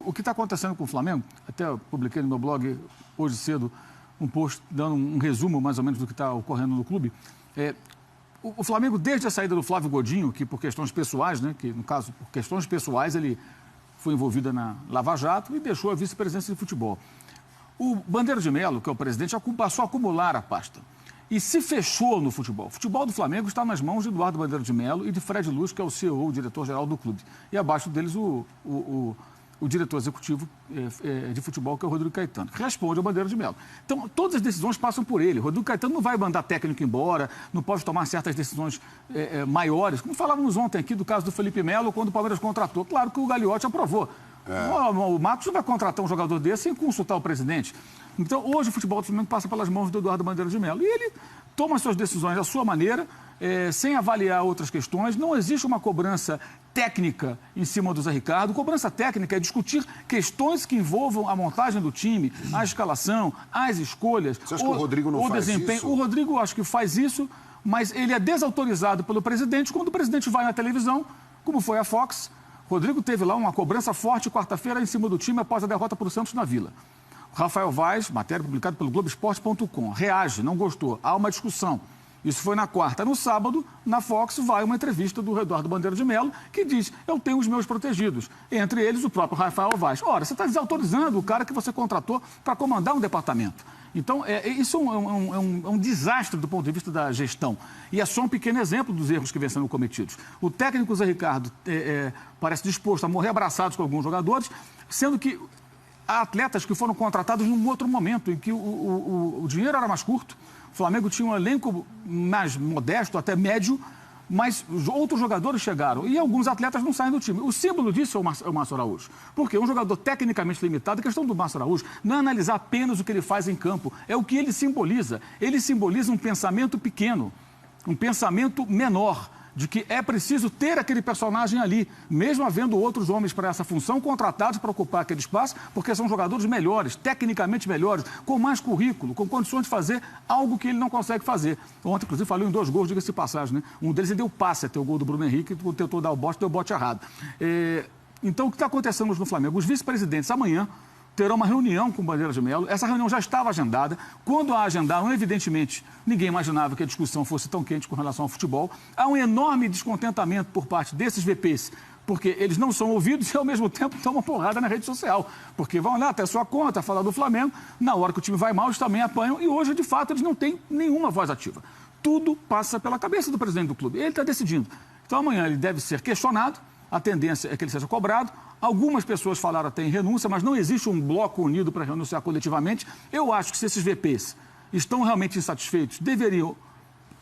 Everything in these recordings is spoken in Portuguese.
O que está acontecendo com o Flamengo, até eu publiquei no meu blog hoje cedo um post dando um resumo mais ou menos do que está ocorrendo no clube. O Flamengo, desde a saída do Flávio Godinho, que por questões pessoais, né, que no caso por questões pessoais ele foi envolvido na Lava Jato e deixou a vice-presidência de futebol. O Bandeira de Melo, que é o presidente, passou a acumular a pasta. E se fechou no futebol. O futebol do Flamengo está nas mãos de Eduardo Bandeira de Melo e de Fred Luz, que é o CEO, o diretor-geral do clube. E abaixo deles o diretor executivo de futebol, que é o Rodrigo Caetano, que responde ao Bandeira de Melo. Então, todas as decisões passam por ele. O Rodrigo Caetano não vai mandar técnico embora, não pode tomar certas decisões maiores. Como falávamos ontem aqui do caso do Felipe Melo, quando o Palmeiras contratou. Claro que o Gagliotti aprovou. O Marcos não vai contratar um jogador desse sem consultar o presidente. Então, hoje o futebol do Flamengo passa pelas mãos do Eduardo Bandeira de Melo. E ele toma suas decisões da sua maneira, sem avaliar outras questões. Não existe uma cobrança técnica em cima do Zé Ricardo. Cobrança técnica é discutir questões que envolvam a montagem do time, a escalação, as escolhas. Você acha que o Rodrigo não faz desempenho. isso? O Rodrigo acho que faz isso, mas ele é desautorizado pelo presidente quando o presidente vai na televisão, como foi a Fox. Rodrigo teve lá uma cobrança forte quarta-feira em cima do time após a derrota para o Santos na Vila. Rafael Vaz, matéria publicada pelo Globoesporte.com, reage, não gostou, há uma discussão. Isso foi na quarta. No sábado, na Fox, vai uma entrevista do Eduardo Bandeira de Melo, que diz, eu tenho os meus protegidos, entre eles o próprio Rafael Vaz. Ora, você está desautorizando o cara que você contratou para comandar um departamento. Então, isso é um desastre do ponto de vista da gestão. E é só um pequeno exemplo dos erros que vêm sendo cometidos. O técnico Zé Ricardo parece disposto a morrer abraçados com alguns jogadores, sendo que há atletas que foram contratados num outro momento, em que o dinheiro era mais curto, o Flamengo tinha um elenco mais modesto, até médio, mas outros jogadores chegaram e alguns atletas não saem do time. O símbolo disso é o Márcio Araújo. Porque um jogador tecnicamente limitado, a questão do Márcio Araújo não é analisar apenas o que ele faz em campo, é o que ele simboliza. Ele simboliza um pensamento pequeno, um pensamento menor, de que é preciso ter aquele personagem ali, mesmo havendo outros homens para essa função, contratados para ocupar aquele espaço, porque são jogadores melhores, tecnicamente melhores, com mais currículo, com condições de fazer algo que ele não consegue fazer. Ontem, inclusive, falou em 2 gols, diga-se de passagem, né? Um deles ele deu passe até o gol do Bruno Henrique, tentou dar o bote, deu o bote errado. Então, o que está acontecendo hoje no Flamengo? Os vice-presidentes, amanhã, terão uma reunião com o Bandeira de Melo. Essa reunião já estava agendada. Quando a agendaram, evidentemente, ninguém imaginava que a discussão fosse tão quente com relação ao futebol. Há um enorme descontentamento por parte desses VPs, porque eles não são ouvidos e, ao mesmo tempo, tomam porrada na rede social. Porque vão lá até a sua conta, falar do Flamengo, na hora que o time vai mal, eles também apanham, e hoje, de fato, eles não têm nenhuma voz ativa. Tudo passa pela cabeça do presidente do clube. Ele está decidindo. Então, amanhã ele deve ser questionado, a tendência é que ele seja cobrado. Algumas pessoas falaram até em renúncia, mas não existe um bloco unido para renunciar coletivamente. Eu acho que se esses VPs estão realmente insatisfeitos, deveriam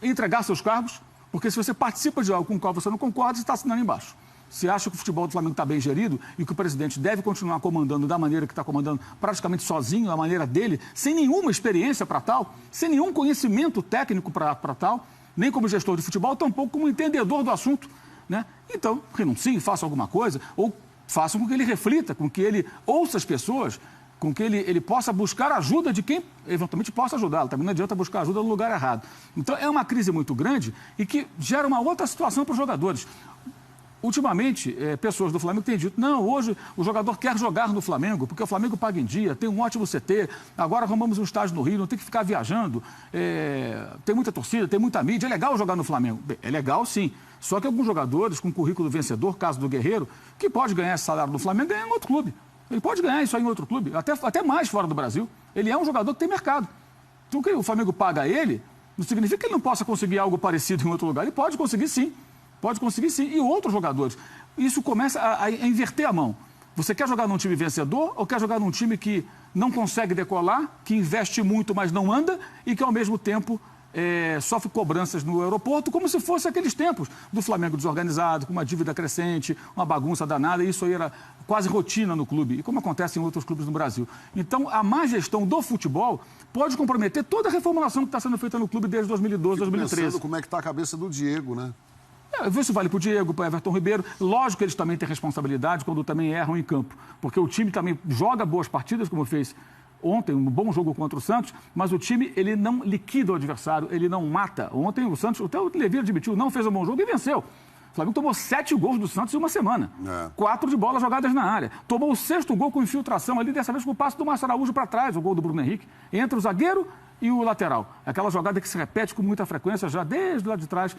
entregar seus cargos, porque se você participa de algo com o qual você não concorda, você está assinando embaixo. Se acha que o futebol do Flamengo está bem gerido e que o presidente deve continuar comandando da maneira que está comandando, praticamente sozinho, da maneira dele, sem nenhuma experiência para tal, sem nenhum conhecimento técnico para tal, nem como gestor de futebol, tampouco como entendedor do assunto, né? Então, renuncie, faça alguma coisa, ou faça com que ele reflita, com que ele ouça as pessoas, com que ele possa buscar ajuda de quem eventualmente possa ajudá-lo. Também não adianta buscar ajuda no lugar errado. Então, é uma crise muito grande e que gera uma outra situação para os jogadores. Ultimamente, pessoas do Flamengo têm dito, não, hoje o jogador quer jogar no Flamengo, porque o Flamengo paga em dia, tem um ótimo CT, agora arrumamos um estádio no Rio, não tem que ficar viajando, tem muita torcida, tem muita mídia, é legal jogar no Flamengo. Bem, é legal, sim. Só que alguns jogadores com currículo vencedor, caso do Guerreiro, que pode ganhar esse salário no Flamengo, ganha em outro clube. Ele pode ganhar isso aí em outro clube, até mais fora do Brasil. Ele é um jogador que tem mercado. Então, o que o Flamengo paga a ele, não significa que ele não possa conseguir algo parecido em outro lugar. Ele pode conseguir, sim. Pode conseguir, sim. E outros jogadores. Isso começa a inverter a mão. Você quer jogar num time vencedor ou quer jogar num time que não consegue decolar, que investe muito, mas não anda e que, ao mesmo tempo, sofre cobranças no aeroporto, como se fosse aqueles tempos do Flamengo desorganizado, com uma dívida crescente, uma bagunça danada. Isso aí era quase rotina no clube, e como acontece em outros clubes no Brasil. Então, a má gestão do futebol pode comprometer toda a reformulação que está sendo feita no clube desde 2012, 2013. Pensando como é que está a cabeça do Diego, né? Isso vale para o Diego, para o Everton Ribeiro. Lógico que eles também têm responsabilidade quando também erram em campo, porque o time também joga boas partidas, como fez ontem, um bom jogo contra o Santos, mas o time, ele não liquida o adversário, ele não mata. Ontem o Santos, até o Levi admitiu, não fez um bom jogo e venceu. O Flamengo tomou 7 gols do Santos em uma semana. 4 de bolas jogadas na área. Tomou o 6º gol com infiltração ali, dessa vez com o passe do Márcio Araújo para trás, o gol do Bruno Henrique, entre o zagueiro e o lateral. Aquela jogada que se repete com muita frequência já desde lá de trás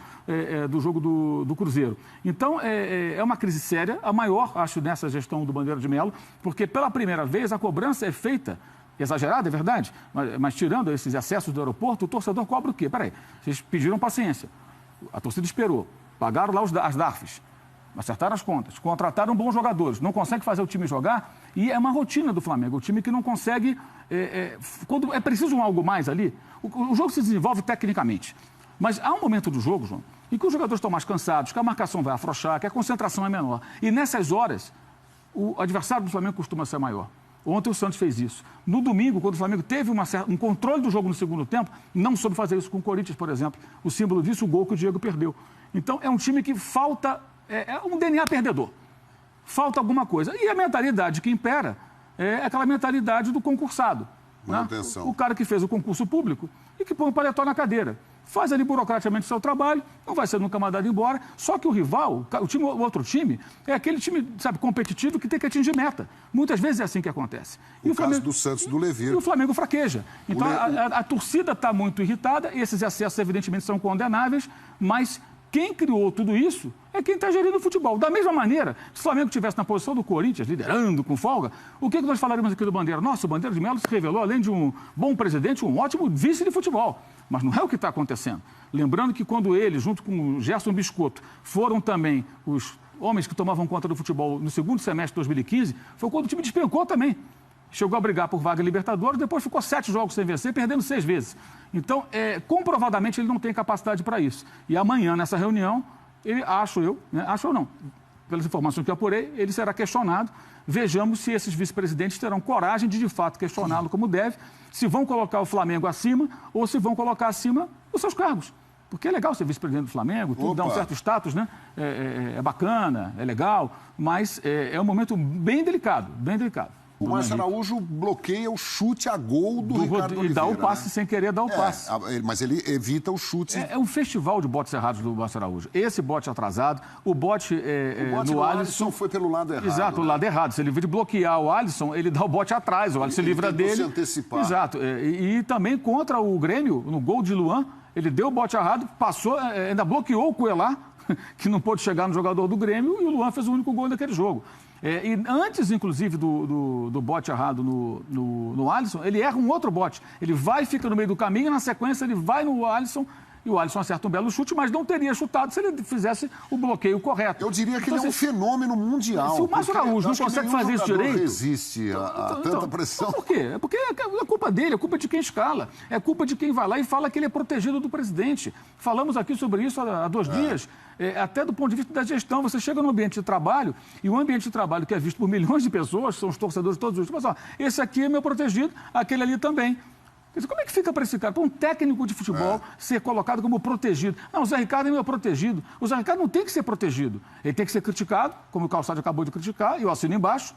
do jogo do Cruzeiro. Então, é uma crise séria, a maior, acho, nessa gestão do Bandeira de Melo, porque pela primeira vez a cobrança é feita, exagerada, é verdade, mas tirando esses excessos do aeroporto, o torcedor cobra o quê? Peraí, vocês pediram paciência, a torcida esperou, pagaram lá as DARFs, acertaram as contas, contrataram bons jogadores, não consegue fazer o time jogar e é uma rotina do Flamengo, o time que não consegue, quando é preciso algo mais ali, o jogo se desenvolve tecnicamente, mas há um momento do jogo, João, em que os jogadores estão mais cansados, que a marcação vai afrouxar, que a concentração é menor e nessas horas o adversário do Flamengo costuma ser maior. Ontem o Santos fez isso. No domingo, quando o Flamengo teve um controle do jogo no segundo tempo, não soube fazer isso com o Corinthians, por exemplo. O símbolo disso, o gol que o Diego perdeu. Então, é um time que falta... É um DNA perdedor. Falta alguma coisa. E a mentalidade que impera é aquela mentalidade do concursado. Né? O cara que fez o concurso público e que põe o paletó na cadeira. Faz ali burocraticamente o seu trabalho, não vai ser nunca mandado embora. Só que o rival, o outro time, é aquele time, sabe, competitivo que tem que atingir meta. Muitas vezes é assim que acontece. E o caso do Santos, do Levir. E o Flamengo fraqueja. Então, a torcida está muito irritada, esses excessos, evidentemente, são condenáveis, mas quem criou tudo isso é quem está gerindo o futebol. Da mesma maneira, se o Flamengo estivesse na posição do Corinthians, liderando com folga, o que nós falaríamos aqui do Bandeira? Nossa, o Bandeira de Melo se revelou, além de um bom presidente, um ótimo vice de futebol. Mas não é o que está acontecendo. Lembrando que quando ele, junto com o Gerson Biscotto, foram também os homens que tomavam conta do futebol no segundo semestre de 2015, foi quando o time despencou também. Chegou a brigar por vaga Libertadores, depois ficou 7 jogos sem vencer, perdendo 6 vezes. Então, comprovadamente, ele não tem capacidade para isso. E amanhã, nessa reunião, ele, acho eu não, pelas informações que eu apurei, ele será questionado. Vejamos se esses vice-presidentes terão coragem de fato, questioná-lo como deve, se vão colocar o Flamengo acima ou se vão colocar acima os seus cargos. Porque é legal ser vice-presidente do Flamengo, tudo dá um certo status, né? É bacana, é legal, mas é um momento bem delicado, bem delicado. O Márcio Araújo bloqueia o chute a gol do Ricardo Oliveira. E dá o passe, né? Sem querer dar o passe. Mas ele evita o chute. É um festival de botes errados do Márcio Araújo. Esse bote atrasado, o bote no Alisson foi pelo lado errado. Exato, o lado errado. Se ele vir bloquear o Alisson, ele dá o bote atrás, o Alisson se livra dele. Se antecipar. Exato. E também contra o Grêmio, no gol de Luan, ele deu o bote errado, passou, ainda bloqueou o Cuellar, que não pôde chegar no jogador do Grêmio, e o Luan fez o único gol daquele jogo. E antes, inclusive, do bote errado no Alisson, ele erra um outro bote. Ele vai e fica no meio do caminho, e na sequência ele vai no Alisson, e o Alisson acerta um belo chute, mas não teria chutado se ele fizesse o bloqueio correto. Eu diria que ele é um fenômeno mundial. Se o Márcio Araújo não consegue fazer isso direito... resiste a tanta pressão. Por quê? É porque é culpa dele, é culpa de quem escala. É culpa de quem vai lá e fala que ele é protegido do presidente. Falamos aqui sobre isso há 2 dias. Até do ponto de vista da gestão, você chega no ambiente de trabalho, e o ambiente de trabalho que é visto por milhões de pessoas, são os torcedores todos os dias, mas esse aqui é meu protegido, aquele ali também. Quer dizer, como é que fica para esse cara, para um técnico de futebol ser colocado como protegido? Não, o Zé Ricardo é meu protegido. O Zé Ricardo não tem que ser protegido. Ele tem que ser criticado, como o Calçado acabou de criticar, e eu assino embaixo,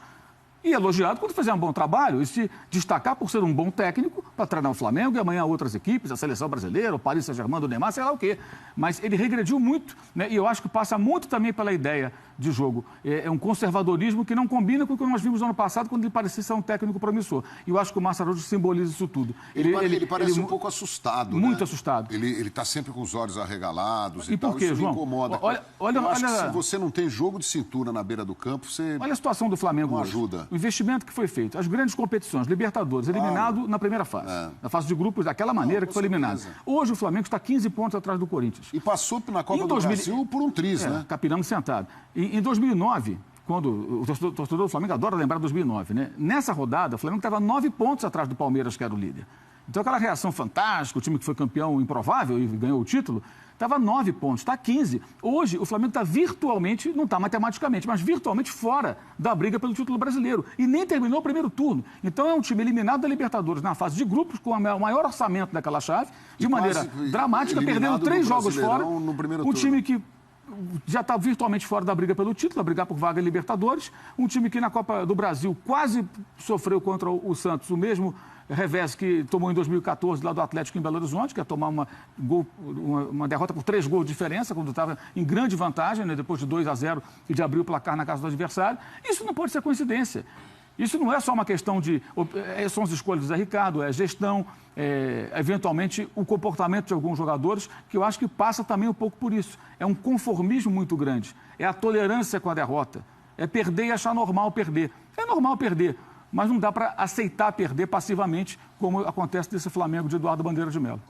e elogiado quando fizer um bom trabalho e se destacar por ser um bom técnico para treinar o Flamengo e amanhã outras equipes, a Seleção Brasileira, o Paris Saint-Germain, do Neymar, sei lá o quê. Mas ele regrediu muito, né? E eu acho que passa muito também pela ideia de jogo. É um conservadorismo que não combina com o que nós vimos no ano passado, quando ele parecia ser um técnico promissor. E eu acho que o Márcio Araújo simboliza isso tudo. Ele parece um pouco assustado, muito né? assustado. Ele está sempre com os olhos arregalados e por quê, isso João? me incomoda. Olha, se você não tem jogo de cintura na beira do campo, você olha a situação do Flamengo não hoje. Ajuda. O investimento que foi feito, as grandes competições, Libertadores, eliminado na primeira fase. Na fase de grupos, daquela maneira que foi eliminado. Hoje o Flamengo está 15 pontos atrás do Corinthians. E passou na Copa do Brasil por um triz, né? Capinando sentado. Em 2009, quando o torcedor do Flamengo adora lembrar 2009, né? Nessa rodada, o Flamengo estava 9 pontos atrás do Palmeiras, que era o líder. Então, aquela reação fantástica, o time que foi campeão improvável e ganhou o título, estava 9 pontos, está 15. Hoje, o Flamengo está virtualmente, não está matematicamente, mas virtualmente fora da briga pelo título brasileiro. E nem terminou o primeiro turno. Então, é um time eliminado da Libertadores na fase de grupos, com o maior orçamento daquela chave, de maneira dramática, perdendo 3 jogos fora. Um time que já está virtualmente fora da briga pelo título, a brigar por vaga em Libertadores. Um time que na Copa do Brasil quase sofreu contra o Santos, o mesmo revés que tomou em 2014 lá do Atlético em Belo Horizonte, que é tomar uma derrota por 3 gols de diferença, quando estava em grande vantagem, né, depois de 2-0 e de abrir o placar na casa do adversário. Isso não pode ser coincidência. Isso não é só uma questão de... São as escolhas do Zé Ricardo, é gestão, eventualmente o comportamento de alguns jogadores, que eu acho que passa também um pouco por isso. É um conformismo muito grande, é a tolerância com a derrota, é perder e achar normal perder. É normal perder, mas não dá para aceitar perder passivamente, como acontece nesse Flamengo de Eduardo Bandeira de Melo.